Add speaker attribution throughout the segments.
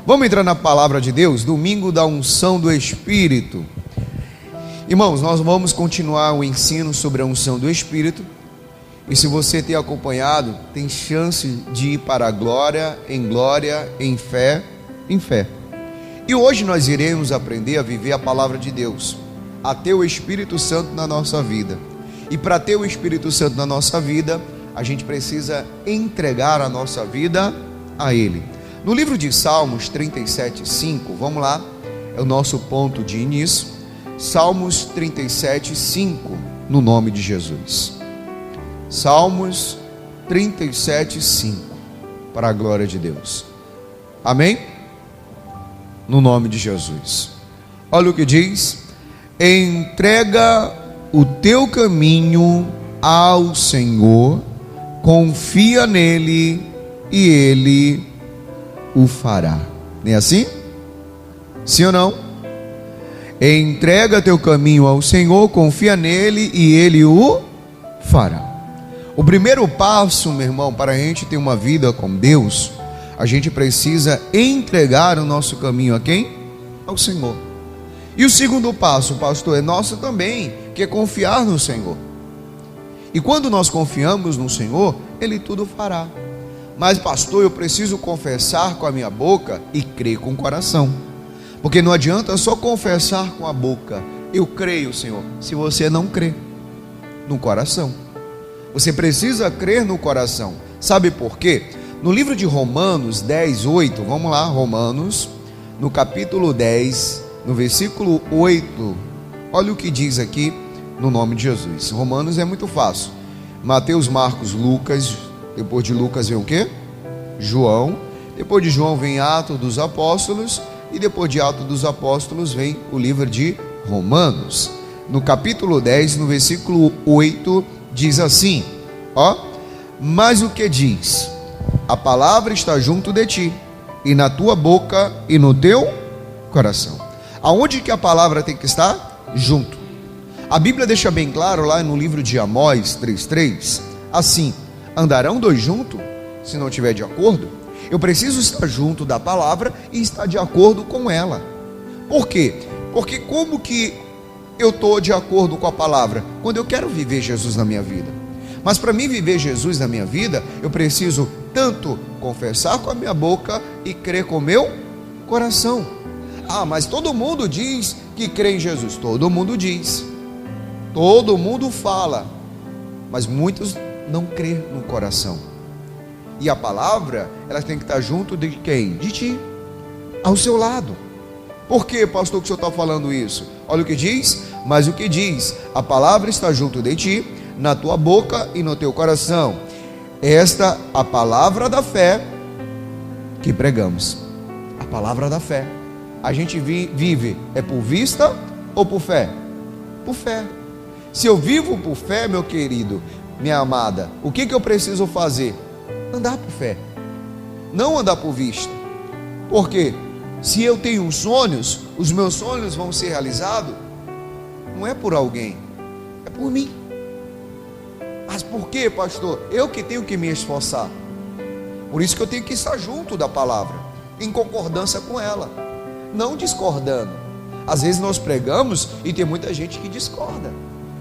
Speaker 1: Vamos entrar na palavra de Deus, domingo da unção do Espírito. Irmãos, nós vamos continuar o ensino sobre a unção do Espírito. E se você tem acompanhado, tem chance de ir para a glória, em fé, em fé. E hoje nós iremos aprender a viver a palavra de Deus, a ter o Espírito Santo na nossa vida. E para ter o Espírito Santo na nossa vida, a gente precisa entregar a nossa vida a Ele. No livro de Salmos 37:5, vamos lá, é o nosso ponto de início. Salmos 37:5, no nome de Jesus. Salmos 37:5, para a glória de Deus. Amém? No nome de Jesus. Olha o que diz: entrega o teu caminho ao Senhor, confia nele e ele o fará. Nem assim? Sim ou não? Entrega teu caminho ao Senhor, confia nele e ele o fará. O primeiro passo, meu irmão, para a gente ter uma vida com Deus, a gente precisa entregar o nosso caminho a quem? Ao Senhor. E o segundo passo, pastor, é nosso também, que é confiar no Senhor. E quando nós confiamos no Senhor, Ele tudo fará. Mas pastor, eu preciso confessar com a minha boca e crer com o coração. Porque não adianta só confessar com a boca, eu creio, Senhor, se você não crê no coração. Você precisa crer no coração. Sabe por quê? No livro de Romanos 10:8, vamos lá, Romanos, no capítulo 10, no versículo 8, olha o que diz aqui, no nome de Jesus. Romanos é muito fácil. Mateus, Marcos, Lucas. Depois de Lucas vem o quê? João. Depois de João vem Atos dos Apóstolos. E depois de Atos dos Apóstolos vem o livro de Romanos. No capítulo 10, no versículo 8, diz assim, ó: mas o que diz? A palavra está junto de ti, e na tua boca e no teu coração. Aonde que a palavra tem que estar? Junto. A Bíblia deixa bem claro lá no livro de Amós 3:3, assim: andarão dois juntos, se não estiver de acordo? Eu preciso estar junto da palavra e estar de acordo com ela. Por quê? Porque como que eu estou de acordo com a palavra? Quando eu quero viver Jesus na minha vida. Mas para mim viver Jesus na minha vida, eu preciso tanto confessar com a minha boca e crer com o meu coração. Ah, mas todo mundo diz que crê em Jesus. Todo mundo diz. Todo mundo fala. Mas muitos não crê no coração. E a palavra, ela tem que estar junto de quem? De ti, ao seu lado. Por que, pastor, que o senhor está falando isso? Olha o que diz: mas o que diz? A palavra está junto de ti, na tua boca e no teu coração. Esta a palavra da fé que pregamos. A palavra da fé. A gente vive, é por vista ou por fé? Por fé. Se eu vivo por fé, meu querido, minha amada, o que eu preciso fazer? Andar por fé, não andar por vista. Porque se eu tenho sonhos, os meus sonhos vão ser realizados, não é por alguém, é por mim. Mas por quê, pastor? Eu que tenho que me esforçar. Por isso que eu tenho que estar junto da palavra, em concordância com ela, não discordando. Às vezes nós pregamos e tem muita gente que discorda.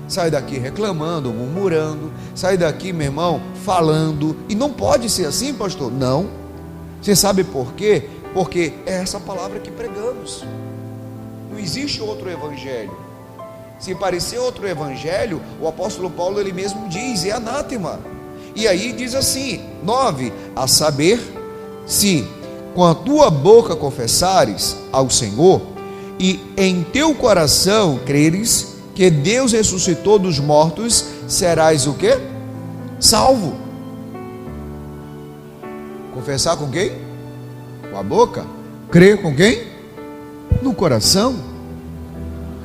Speaker 1: Sai daqui reclamando, murmurando. Sai daqui, meu irmão, falando. E não pode ser assim, pastor. Não. Você sabe por quê? Porque é essa palavra que pregamos. Não existe outro evangelho. Se parecer outro evangelho, o apóstolo Paulo, ele mesmo diz, é anátema. E aí diz assim, 9, a saber, se com a tua boca confessares ao Senhor, e em teu coração creres que Deus ressuscitou dos mortos, serás o quê? Salvo. Confessar com quem? Com a boca. Crer com quem? No coração.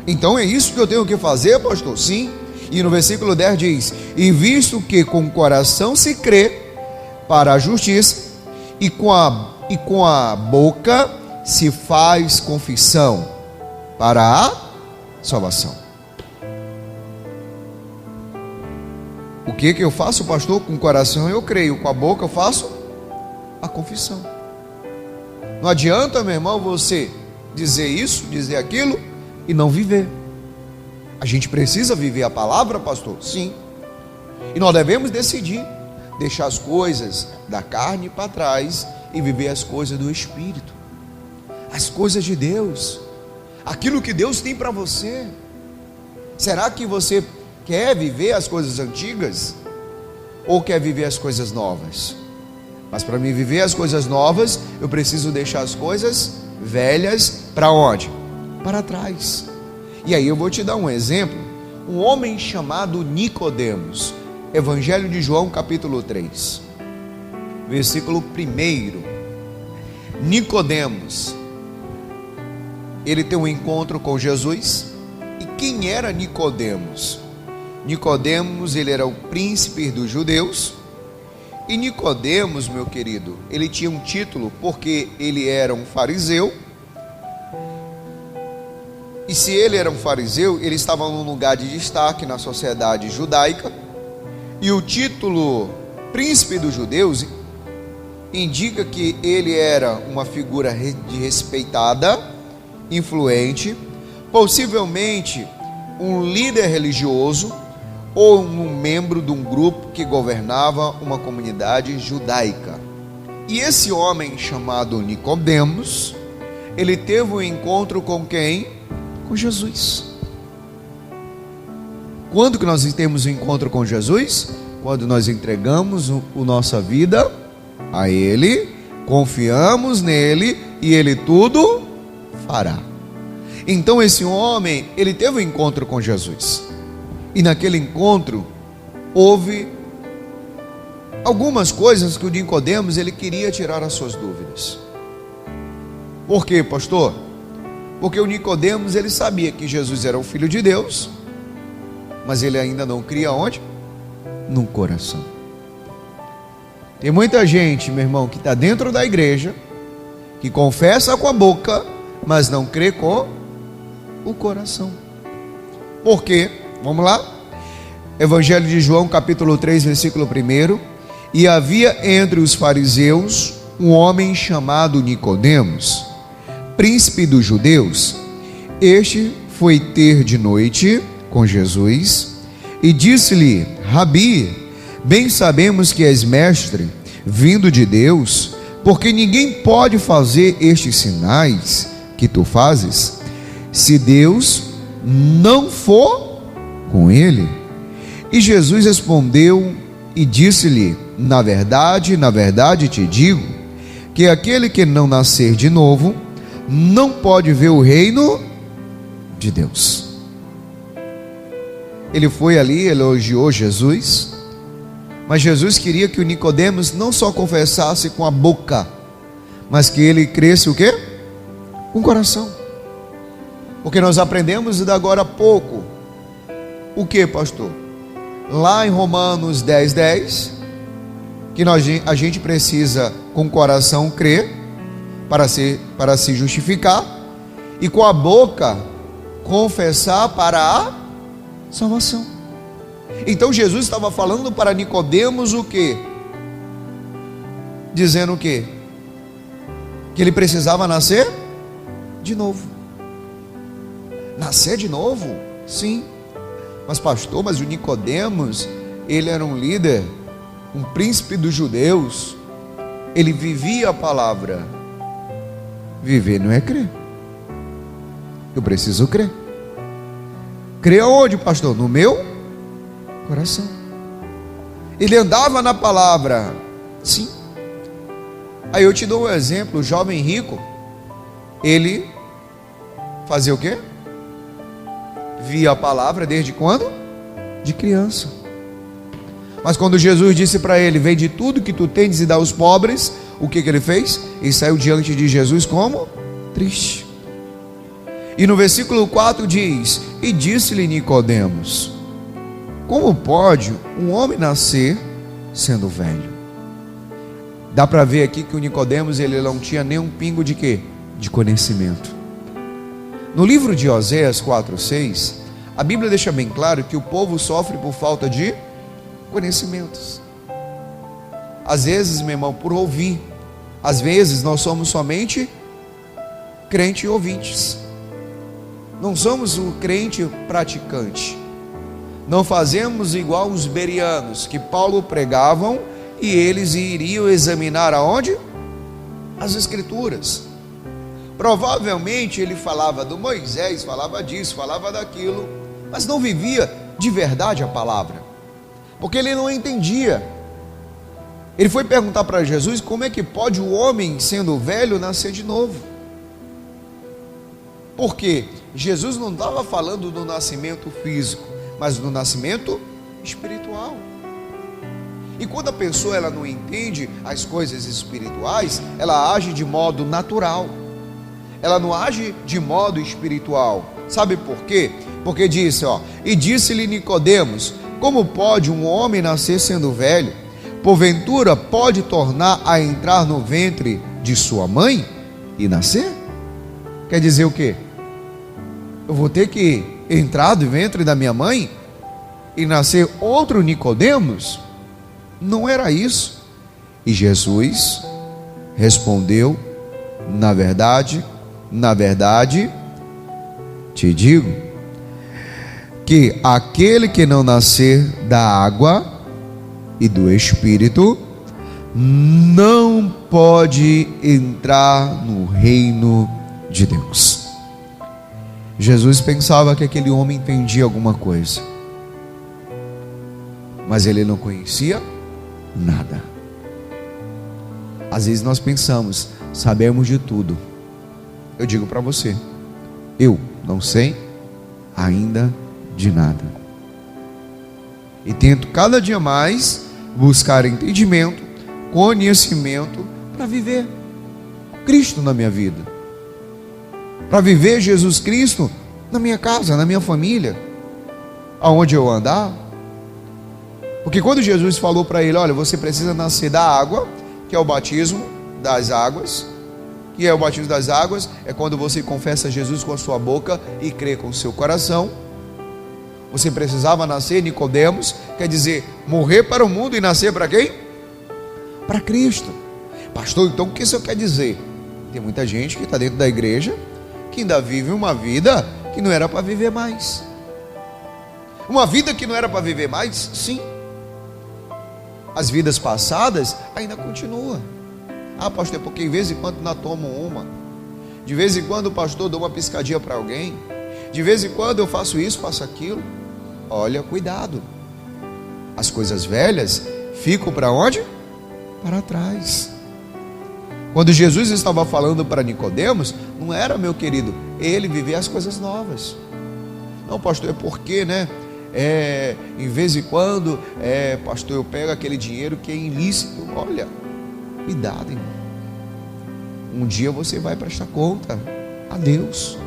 Speaker 1: Então é isso que eu tenho que fazer, pastor? Sim. E no versículo 10 diz: e visto que com o coração se crê para a justiça, e com a boca se faz confissão para a salvação. O que eu faço, pastor? Com o coração eu creio, com a boca eu faço a confissão. Não adianta, meu irmão, você dizer isso, dizer aquilo e não viver. A gente precisa viver a palavra, pastor? Sim. E nós devemos decidir deixar as coisas da carne para trás e viver as coisas do Espírito, as coisas de Deus, aquilo que Deus tem para você. Será que você quer viver as coisas antigas ou quer viver as coisas novas? Mas para mim viver as coisas novas, eu preciso deixar as coisas velhas para onde? Para trás. E aí eu vou te dar um exemplo. Um homem chamado Nicodemos, Evangelho de João capítulo 3, versículo 1. Nicodemos, ele tem um encontro com Jesus. E quem era Nicodemos? Nicodemos, ele era o príncipe dos judeus. E Nicodemos, meu querido, ele tinha um título porque ele era um fariseu. E se ele era um fariseu, ele estava num lugar de destaque na sociedade judaica. E o título príncipe dos judeus indica que ele era uma figura respeitada, influente, possivelmente um líder religioso ou um membro de um grupo que governava uma comunidade judaica. E esse homem chamado Nicodemos, ele teve um encontro com quem? Com Jesus. Quando que nós temos um encontro com Jesus? Quando nós entregamos a nossa vida a Ele, confiamos nele e Ele tudo fará. Então esse homem, ele teve um encontro com Jesus. E naquele encontro houve algumas coisas que o Nicodemos ele queria tirar as suas dúvidas. Por quê, pastor? Porque o Nicodemos ele sabia que Jesus era o Filho de Deus, mas ele ainda não cria onde? No coração. Tem muita gente, meu irmão, que está dentro da igreja, que confessa com a boca, mas não crê com o coração. Por quê? Vamos lá? Evangelho de João, capítulo 3, versículo 1. E havia entre os fariseus um homem chamado Nicodemos, príncipe dos judeus. Este foi ter de noite com Jesus e disse-lhe: Rabi, bem sabemos que és mestre, vindo de Deus, porque ninguém pode fazer estes sinais que tu fazes, se Deus não for com ele. E Jesus respondeu e disse-lhe: na verdade te digo, que aquele que não nascer de novo, não pode ver o reino de Deus. Ele foi ali, elogiou Jesus, mas Jesus queria que o Nicodemos não só confessasse com a boca, mas que ele cresse o quê? Com o coração. Porque nós aprendemos de agora a pouco. O que, pastor? Lá em Romanos 10:10, que a gente precisa com o coração crer para se justificar, e com a boca confessar para a salvação. Então Jesus estava falando para Nicodemos o quê? Dizendo o quê? Que ele precisava nascer de novo. Nascer de novo? Sim. Mas pastor, mas o Nicodemos, ele era um líder, um príncipe dos judeus, ele vivia a palavra. Viver não é crer. Eu preciso crer. Crer aonde, pastor? No meu coração. Ele andava na palavra. Sim. Aí eu te dou um exemplo. O jovem rico, ele fazia o quê? Via a palavra desde quando? De criança. Mas quando Jesus disse para ele: vende tudo que tu tens e dá aos pobres, o que ele fez? Ele saiu diante de Jesus como? Triste. E no versículo 4 diz: e disse-lhe Nicodemos: como pode um homem nascer sendo velho? Dá para ver aqui que o Nicodemos ele não tinha nem um pingo de quê? De conhecimento. No livro de Oséias 4:6, a Bíblia deixa bem claro que o povo sofre por falta de conhecimentos. Às vezes, meu irmão, por ouvir. Às vezes nós somos somente crente ouvintes. Não somos o crente praticante. Não fazemos igual os bereanos, que Paulo pregavam e eles iriam examinar aonde? As Escrituras. Provavelmente ele falava do Moisés, falava disso, falava daquilo, mas não vivia de verdade a palavra, porque ele não entendia. Ele foi perguntar para Jesus como é que pode o homem, sendo velho, nascer de novo. Porque Jesus não estava falando do nascimento físico, mas do nascimento espiritual. E quando a pessoa ela não entende as coisas espirituais, ela age de modo natural. Ela não age de modo espiritual. Sabe por quê? Porque disse, e disse-lhe Nicodemos: como pode um homem nascer sendo velho? Porventura pode tornar a entrar no ventre de sua mãe e nascer? Quer dizer o quê? Eu vou ter que entrar do ventre da minha mãe e nascer outro Nicodemos? Não era isso. E Jesus respondeu: na verdade, te digo, que aquele que não nascer da água e do Espírito não pode entrar no reino de Deus. Jesus pensava que aquele homem entendia alguma coisa, mas ele não conhecia nada. Às vezes nós pensamos, sabemos de tudo. Eu digo para você, eu não sei ainda de nada. E tento cada dia mais buscar entendimento, conhecimento para viver Cristo na minha vida, para viver Jesus Cristo na minha casa, na minha família, aonde eu andar. Porque quando Jesus falou para ele: olha, você precisa nascer da água, que é o batismo das águas, que é o batismo das águas, é quando você confessa Jesus com a sua boca e crê com o seu coração. Você precisava nascer, Nicodemos, quer dizer, morrer para o mundo e nascer para quem? Para Cristo. Pastor, então o que isso quer dizer? Tem muita gente que está dentro da igreja que ainda vive uma vida que não era para viver mais. Uma vida que não era para viver mais, sim. As vidas passadas ainda continuam. Ah, pastor, é porque de vez em quando nós tomamos uma. De vez em quando o pastor dá uma piscadinha para alguém. De vez em quando eu faço isso, faço aquilo. Olha, cuidado. As coisas velhas ficam para onde? Para trás. Quando Jesus estava falando para Nicodemos, não era, meu querido, ele viver as coisas novas. Não, pastor, é porque, né? Em vez em quando, pastor, eu pego aquele dinheiro que é ilícito. Olha, cuidado, irmão. Um dia você vai prestar conta a Deus.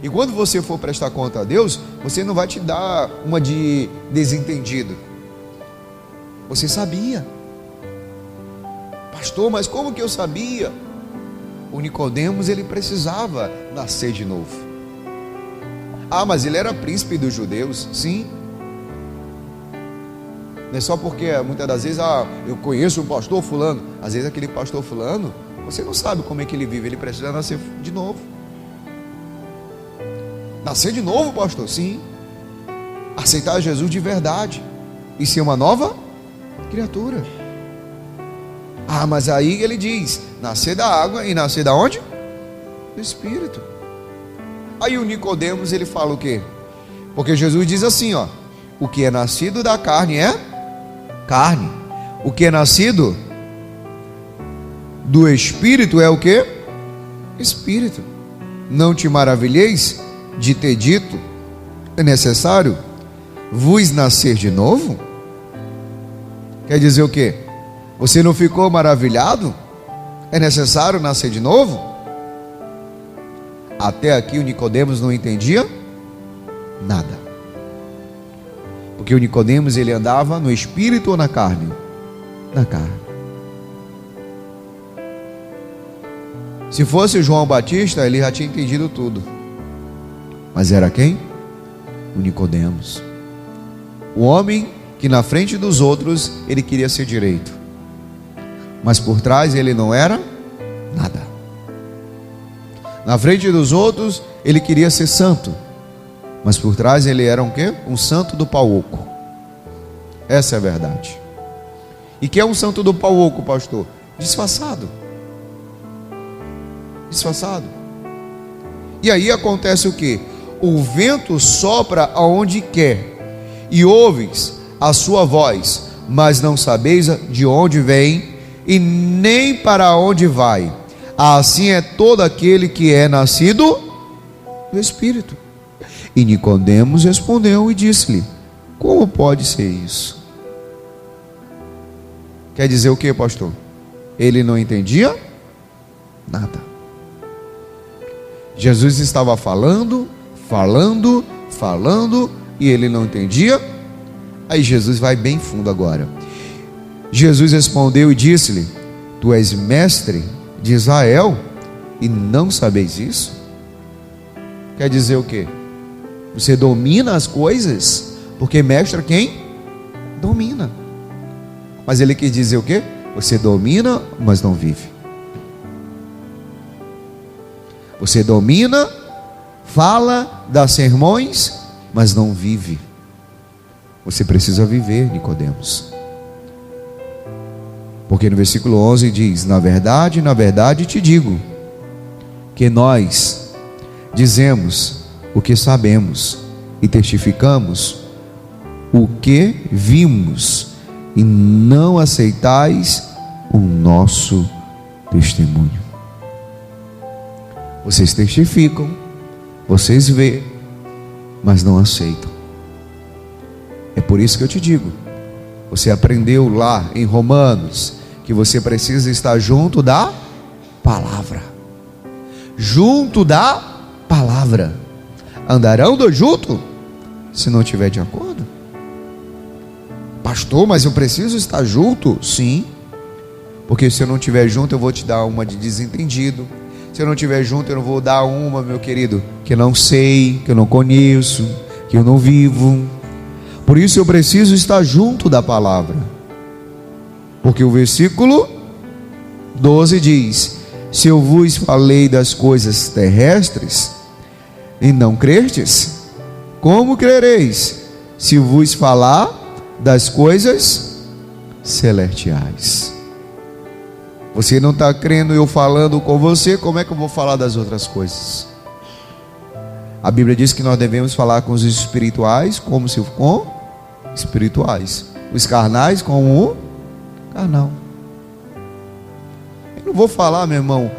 Speaker 1: E quando você for prestar conta a Deus, você não vai te dar uma de desentendido. Você sabia. Pastor, mas como que eu sabia? O Nicodemos, ele precisava nascer de novo. Ah, mas ele era príncipe dos judeus. Sim. Não é só porque muitas das vezes, eu conheço o pastor fulano. Às vezes aquele pastor fulano, você não sabe como é que ele vive. Ele precisa nascer de novo. Nascer de novo, pastor? Sim. Aceitar Jesus de verdade e ser uma nova criatura. Ah, mas aí ele diz: nascer da água e nascer da onde? Do Espírito. Aí o Nicodemos, ele fala o quê? Porque Jesus diz assim, o que é nascido da carne é carne. O que é nascido do Espírito é o quê? Espírito. Não te maravilheis de ter dito: é necessário vos nascer de novo? Quer dizer o quê? Você não ficou maravilhado? É necessário nascer de novo? Até aqui o Nicodemos não entendia nada. Porque o Nicodemos, ele andava no espírito ou na carne? Na carne. Se fosse João Batista, ele já tinha entendido tudo. Mas era quem? O Nicodemos. O homem que na frente dos outros ele queria ser direito, mas por trás ele não era nada. Na frente dos outros, ele queria ser santo, mas por trás ele era um quê? Um santo do pau oco. Essa é a verdade. E que é um santo do pau oco, pastor? Disfarçado. Disfarçado. E aí acontece o quê? O vento sopra aonde quer, e ouves a sua voz, mas não sabeis de onde vem, e nem para onde vai. Assim é todo aquele que é nascido do Espírito. E Nicodemos respondeu e disse-lhe: como pode ser isso? Quer dizer o que, pastor? Ele não entendia nada. Jesus estava falando, e ele não entendia. Aí Jesus vai bem fundo agora. Jesus respondeu e disse-lhe: tu és mestre de Israel e não sabeis isso? Quer dizer o quê? Você domina as coisas, porque mestre é quem? Domina. Mas ele quis dizer o quê? Você domina, mas não vive. Você domina, fala, dá sermões, mas não vive. Você precisa viver, Nicodemos. Porque no versículo 11 diz: na verdade te digo, que nós dizemos o que sabemos e testificamos o que vimos, e não aceitais o nosso testemunho. Vocês testificam, vocês veem, mas não aceitam. É por isso que eu te digo, você aprendeu lá em Romanos que você precisa estar junto da palavra. Junto da palavra. Andarão dois juntos se não estiver de acordo? Pastor, mas eu preciso estar junto? Sim. Porque se eu não estiver junto, eu vou te dar uma de desentendido. Se eu não estiver junto, eu não vou dar uma, meu querido, que eu não sei, que eu não conheço, que eu não vivo. Por isso eu preciso estar junto da palavra. Porque o versículo 12 diz: se eu vos falei das coisas terrestres e não crerdes, como crereis se vos falar das coisas celestiais? Você não está crendo eu falando com você, como é que eu vou falar das outras coisas? A Bíblia diz que nós devemos falar com os espirituais como se com espirituais, os carnais com o carnal. Eu não vou falar, meu irmão,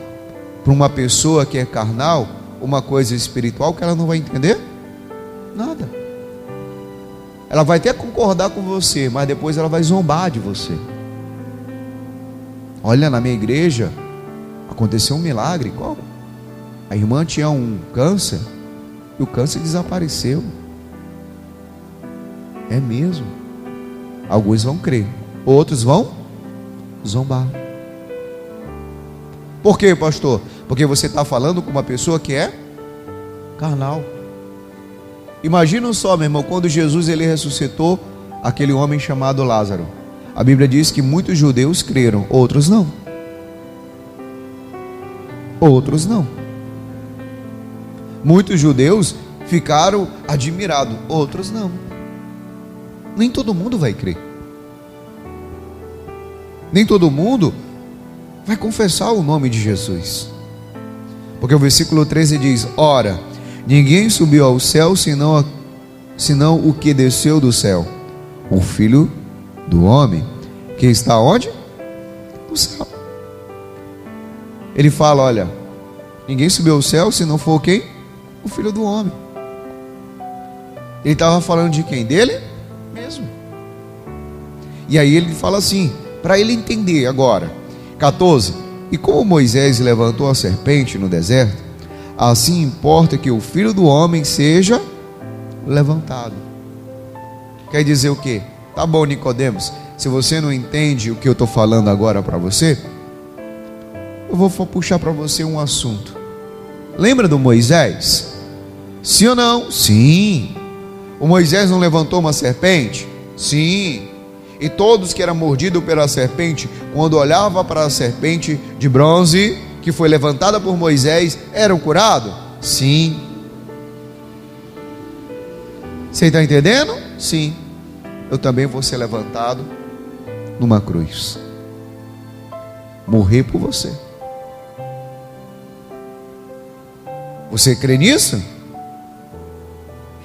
Speaker 1: para uma pessoa que é carnal uma coisa espiritual que ela não vai entender nada. Ela vai até concordar com você, mas depois ela vai zombar de você. Olha, na minha igreja aconteceu um milagre. Qual? A irmã tinha um câncer e o câncer desapareceu. É mesmo. Alguns vão crer, outros vão zombar. Por quê, pastor? Porque você está falando com uma pessoa que é carnal. Imagina só, meu irmão, quando Jesus ele ressuscitou aquele homem chamado Lázaro. A Bíblia diz que muitos judeus creram, outros não. Outros não. Muitos judeus ficaram admirados, outros não. Nem todo mundo vai crer. Nem todo mundo vai confessar o nome de Jesus. Porque o versículo 13 diz: ora, ninguém subiu ao céu senão o que desceu do céu, o Filho do homem, que está onde? No céu. Ele fala: olha, ninguém subiu ao céu se não for quem? O Filho do homem. Ele estava falando de quem? Dele mesmo. E aí ele fala assim, para ele entender agora, 14: e como Moisés levantou a serpente no deserto, assim importa que o Filho do homem seja levantado. Quer dizer o quê? Tá bom, Nicodemos, se você não entende o que eu estou falando agora para você, eu vou puxar para você um assunto. Lembra do Moisés? Sim ou não? Sim. O Moisés não levantou uma serpente? Sim. E todos que eram mordidos pela serpente, quando olhava para a serpente de bronze, que foi levantada por Moisés eram curados? Sim. Você está entendendo? Sim. Eu também vou ser levantado numa cruz, morrer por você. Você crê nisso?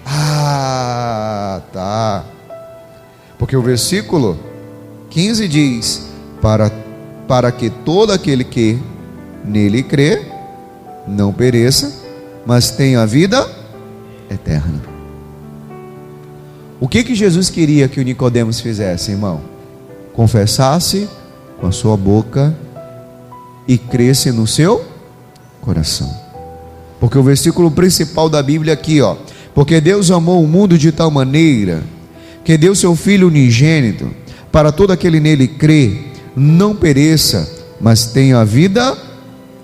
Speaker 1: Ah, tá. Porque o versículo 15 diz: para que todo aquele que nele crê não pereça, mas tenha a vida eterna. O que Jesus queria que o Nicodemos fizesse, irmão? Confessasse com a sua boca e cresce no seu coração. Porque o versículo principal da Bíblia aqui, ó: porque Deus amou o mundo de tal maneira que deu seu Filho unigênito, para todo aquele nele crê não pereça, mas tenha a vida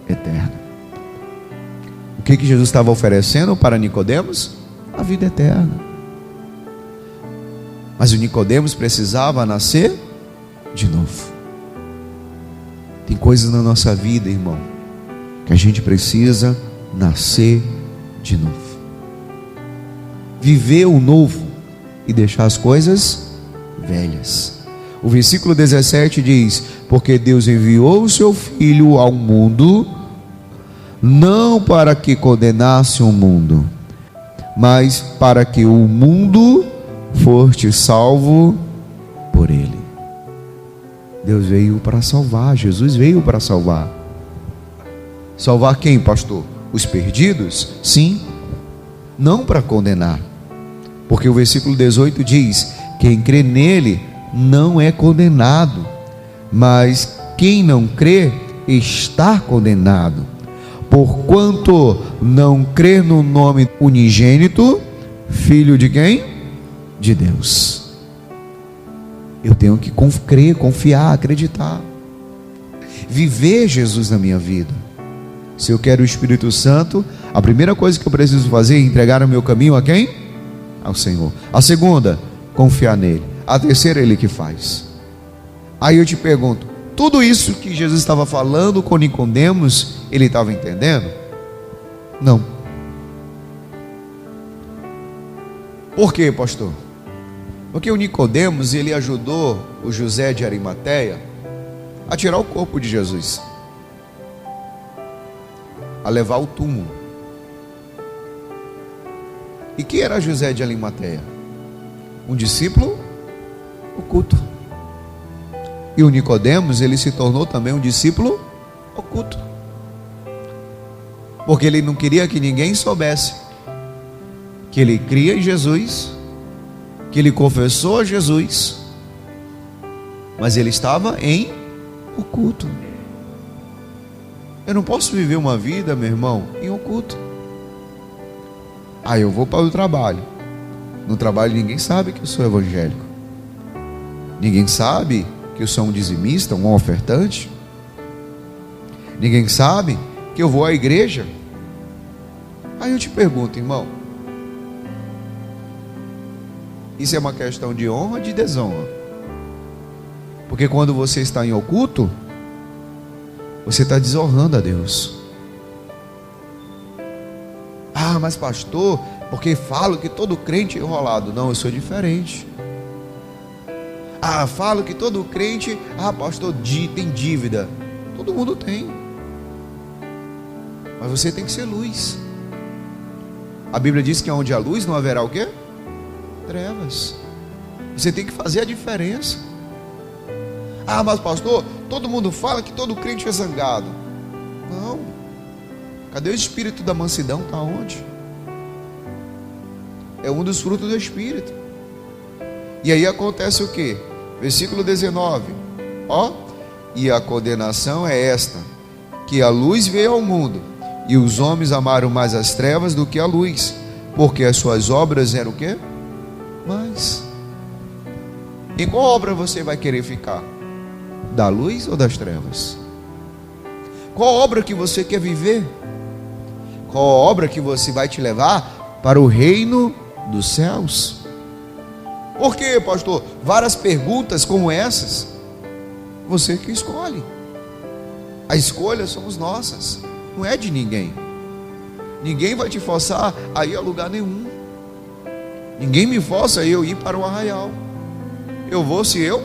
Speaker 1: eterna. O que Jesus estava oferecendo para Nicodemos? A vida eterna. Mas o Nicodemos precisava nascer de novo. Tem coisas na nossa vida, irmão, que a gente precisa nascer de novo. Viver o novo e deixar as coisas velhas. O versículo 17 diz: porque Deus enviou o seu Filho ao mundo, não para que condenasse o mundo, mas para que o mundo foste salvo por ele. Deus veio para salvar, Jesus veio para salvar. Salvar quem, pastor? Os perdidos? Sim. Não para condenar. Porque o versículo 18 diz: quem crê nele não é condenado, mas quem não crê está condenado, porquanto não crê no nome unigênito, Filho de quem? De Deus. Eu tenho que crer, confiar, acreditar, viver Jesus na minha vida. Se eu quero o Espírito Santo, a primeira coisa que eu preciso fazer é entregar o meu caminho a quem? Ao Senhor. A segunda, confiar nele. A terceira, ele que faz. Aí eu te pergunto: tudo isso que Jesus estava falando com Nicodemos, ele estava entendendo? Não. Por quê, pastor? Porque o Nicodemos, ele ajudou o José de Arimateia a tirar o corpo de Jesus, a levar ao túmulo. E quem era José de Arimateia? Um discípulo oculto. E o Nicodemos, ele se tornou também um discípulo oculto, porque ele não queria que ninguém soubesse que ele cria em Jesus, que ele confessou a Jesus, mas ele estava em oculto. Eu não posso viver uma vida, meu irmão, em oculto. Eu vou para o trabalho. No trabalho ninguém sabe que eu sou evangélico, ninguém sabe que eu sou um dizimista, um ofertante, ninguém sabe que eu vou à igreja. Aí eu te pergunto, irmão, isso é uma questão de honra ou de desonra? Porque quando você está em oculto, você está desonrando a Deus. Mas pastor, porque falo que todo crente é enrolado. Não, eu sou diferente. Falo que todo crente, pastor, tem dívida. Todo mundo tem. Mas você tem que ser luz. A Bíblia diz que onde há luz não haverá o quê? Trevas. Você tem que fazer a diferença. Mas pastor, todo mundo fala que todo crente é zangado. Não. Cadê o espírito da mansidão? Está onde? É um dos frutos do Espírito. E aí acontece o que? Versículo 19. E a condenação é esta: que a luz veio ao mundo, e os homens amaram mais as trevas do que a luz, porque as suas obras eram o quê? Mas em qual obra você vai querer ficar? Da luz ou das trevas? Qual obra que você quer viver? Qual obra que você vai te levar para o reino dos céus? Por quê, pastor? Várias perguntas como essas, você que escolhe. A escolha somos nossas, não é de ninguém. Ninguém vai te forçar a ir a lugar nenhum. Ninguém me força a eu ir para o arraial. Eu vou se eu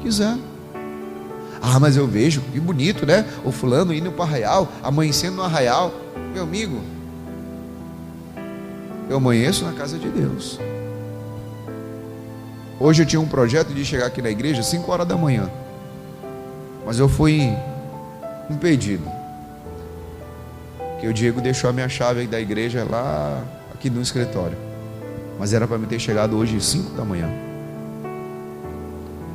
Speaker 1: quiser. Ah, mas eu vejo, que bonito, né? O fulano indo para o arraial, amanhecendo no arraial. Meu amigo, eu amanheço na casa de Deus. Hoje eu tinha um projeto de chegar aqui na igreja às 5 horas da manhã, mas eu fui impedido, que o Diego deixou a minha chave da igreja lá, aqui no escritório, mas era para me ter chegado hoje às 5 da manhã.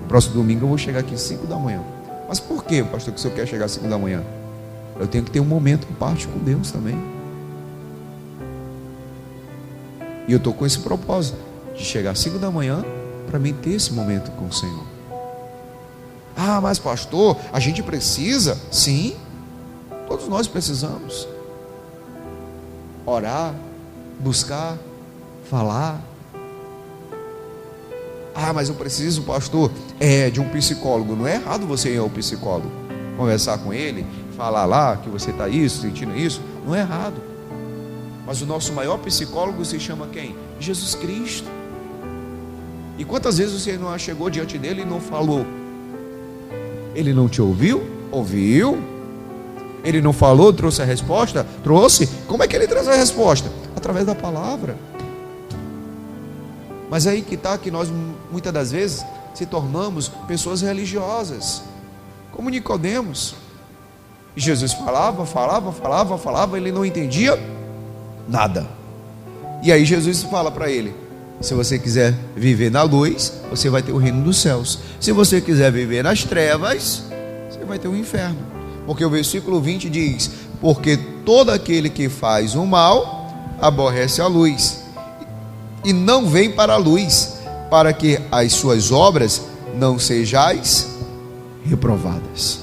Speaker 1: No próximo domingo eu vou chegar aqui às 5 da manhã. Mas por que, pastor, que o senhor quer chegar às 5 da manhã? Eu tenho que ter um momento em parte com Deus também. E eu estou com esse propósito de chegar às 5 da manhã para mim ter esse momento com o Senhor. Ah, mas pastor, a gente precisa. Sim, todos nós precisamos orar, buscar, falar. Ah, mas eu preciso, pastor, de um psicólogo. Não é errado você ir ao psicólogo, conversar com ele, falar lá que você está isso, sentindo isso. Não é errado. Mas o nosso maior psicólogo se chama quem? Jesus Cristo. E quantas vezes você não chegou diante dele e não falou? Ele não te ouviu? Ouviu. Ele não falou, trouxe a resposta? Trouxe. Como é que ele traz a resposta? Através da palavra. Mas aí que está que nós muitas das vezes se tornamos pessoas religiosas, como Nicodemos. E Jesus falava, ele não entendia nada. E aí Jesus fala para ele: se você quiser viver na luz, você vai ter o reino dos céus. Se você quiser viver nas trevas, você vai ter o inferno. Porque o versículo 20 diz: porque todo aquele que faz o mal aborrece a luz e não vem para a luz, para que as suas obras não sejais reprovadas.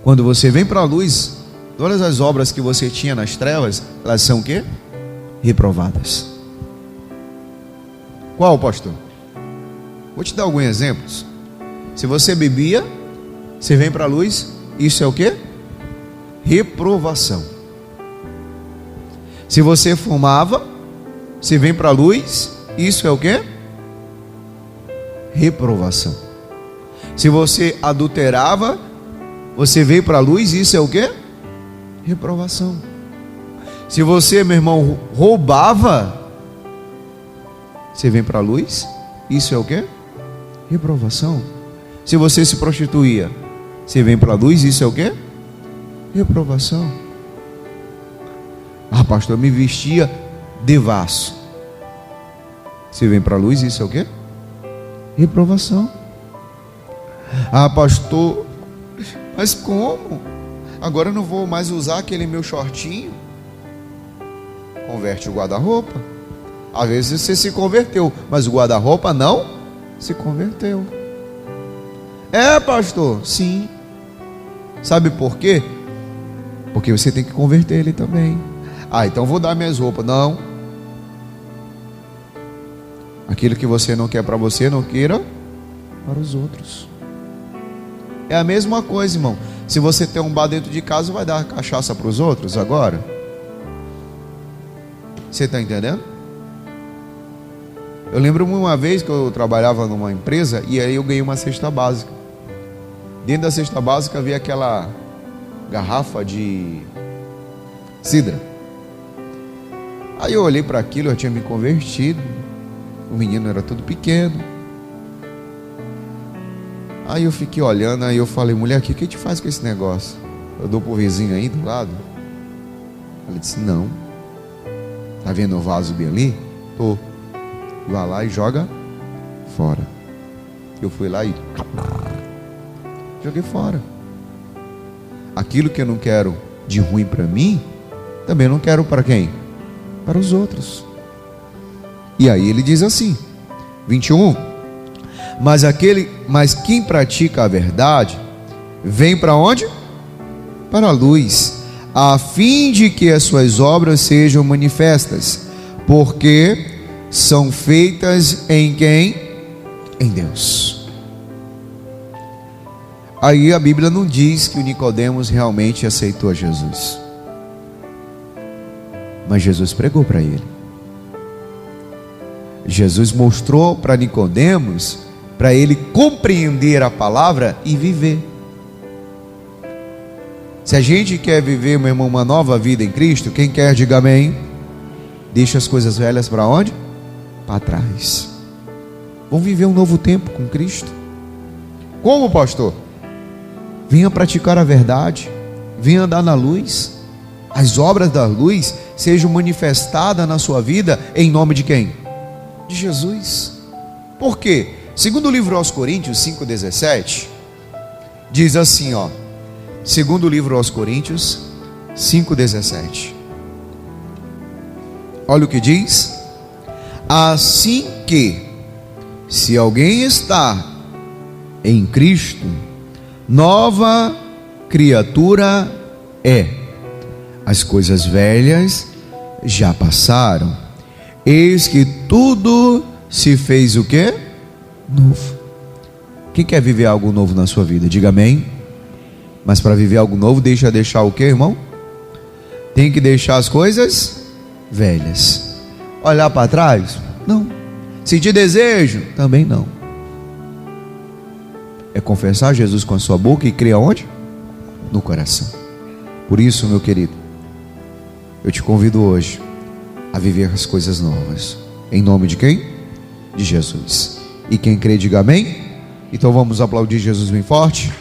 Speaker 1: Quando você vem para a luz, todas as obras que você tinha nas trevas, elas são o quê? Reprovadas. Qual, pastor? Vou te dar alguns exemplos. Se você bebia, você vem para a luz, isso é o quê? Reprovação. Se você fumava, você vem para a luz, isso é o quê? Reprovação. Se você adulterava, você veio para a luz, isso é o quê? Reprovação. Se você, meu irmão, roubava, você vem para a luz, isso é o quê? Reprovação. Se você se prostituía, você vem para a luz, isso é o quê? Reprovação. Ah, pastor, eu me vestia devasso. Você vem para a luz, isso é o quê? Reprovação. Ah, pastor, mas como? Agora eu não vou mais usar aquele meu shortinho. Converte o guarda-roupa. Às vezes você se converteu, mas o guarda-roupa não se converteu. É, pastor? Sim. Sabe por quê? Porque você tem que converter ele também. Ah, então vou dar minhas roupas. Não. Aquilo que você não quer para você, não queira para os outros. É a mesma coisa, irmão. Se você tem um bar dentro de casa, vai dar cachaça para os outros agora? Você está entendendo? Eu lembro uma vez que eu trabalhava numa empresa e aí eu ganhei uma cesta básica. Dentro da cesta básica havia aquela garrafa de cidra. Aí eu olhei para aquilo, eu tinha me convertido. O menino era todo pequeno. Aí eu fiquei olhando, aí eu falei: mulher, o que a gente faz com esse negócio? Eu dou pro vizinho aí do lado? Ela disse: não. Tá vendo o vaso bem ali? Tô. Vai lá e joga fora. Eu fui lá e joguei fora. Aquilo que eu não quero de ruim para mim, também não quero para quem? Para os outros. E aí ele diz assim, 21: mas quem pratica a verdade vem para onde? Para a luz, a fim de que as suas obras sejam manifestas, porque são feitas em quem? Em Deus. Aí a Bíblia não diz que o Nicodemos realmente aceitou a Jesus, mas Jesus pregou para ele. Jesus mostrou para Nicodemos, para ele compreender a palavra e viver. Se a gente quer viver, meu irmão, uma nova vida em Cristo, quem quer, diga amém. Deixa as coisas velhas para onde? Para trás. Vamos viver um novo tempo com Cristo. Como, pastor? Venha praticar a verdade, venha andar na luz. As obras da luz sejam manifestadas na sua vida em nome de quem? De Jesus. Por quê? Segundo o livro aos Coríntios 5,17, diz assim, ó. Segundo o livro aos Coríntios 5,17. Olha o que diz. Assim que, se alguém está em Cristo, nova criatura é. As coisas velhas já passaram. Eis que tudo se fez o quê? Novo. Quem quer viver algo novo na sua vida? Diga amém. Mas para viver algo novo, deixar o quê, irmão? Tem que deixar as coisas velhas. Olhar para trás? Não. Sentir desejo? Também não. É confessar Jesus com a sua boca e crer aonde? No coração. Por isso, meu querido, eu te convido hoje a viver as coisas novas. Em nome de quem? De Jesus. E quem crê, diga amém. Então vamos aplaudir Jesus bem forte.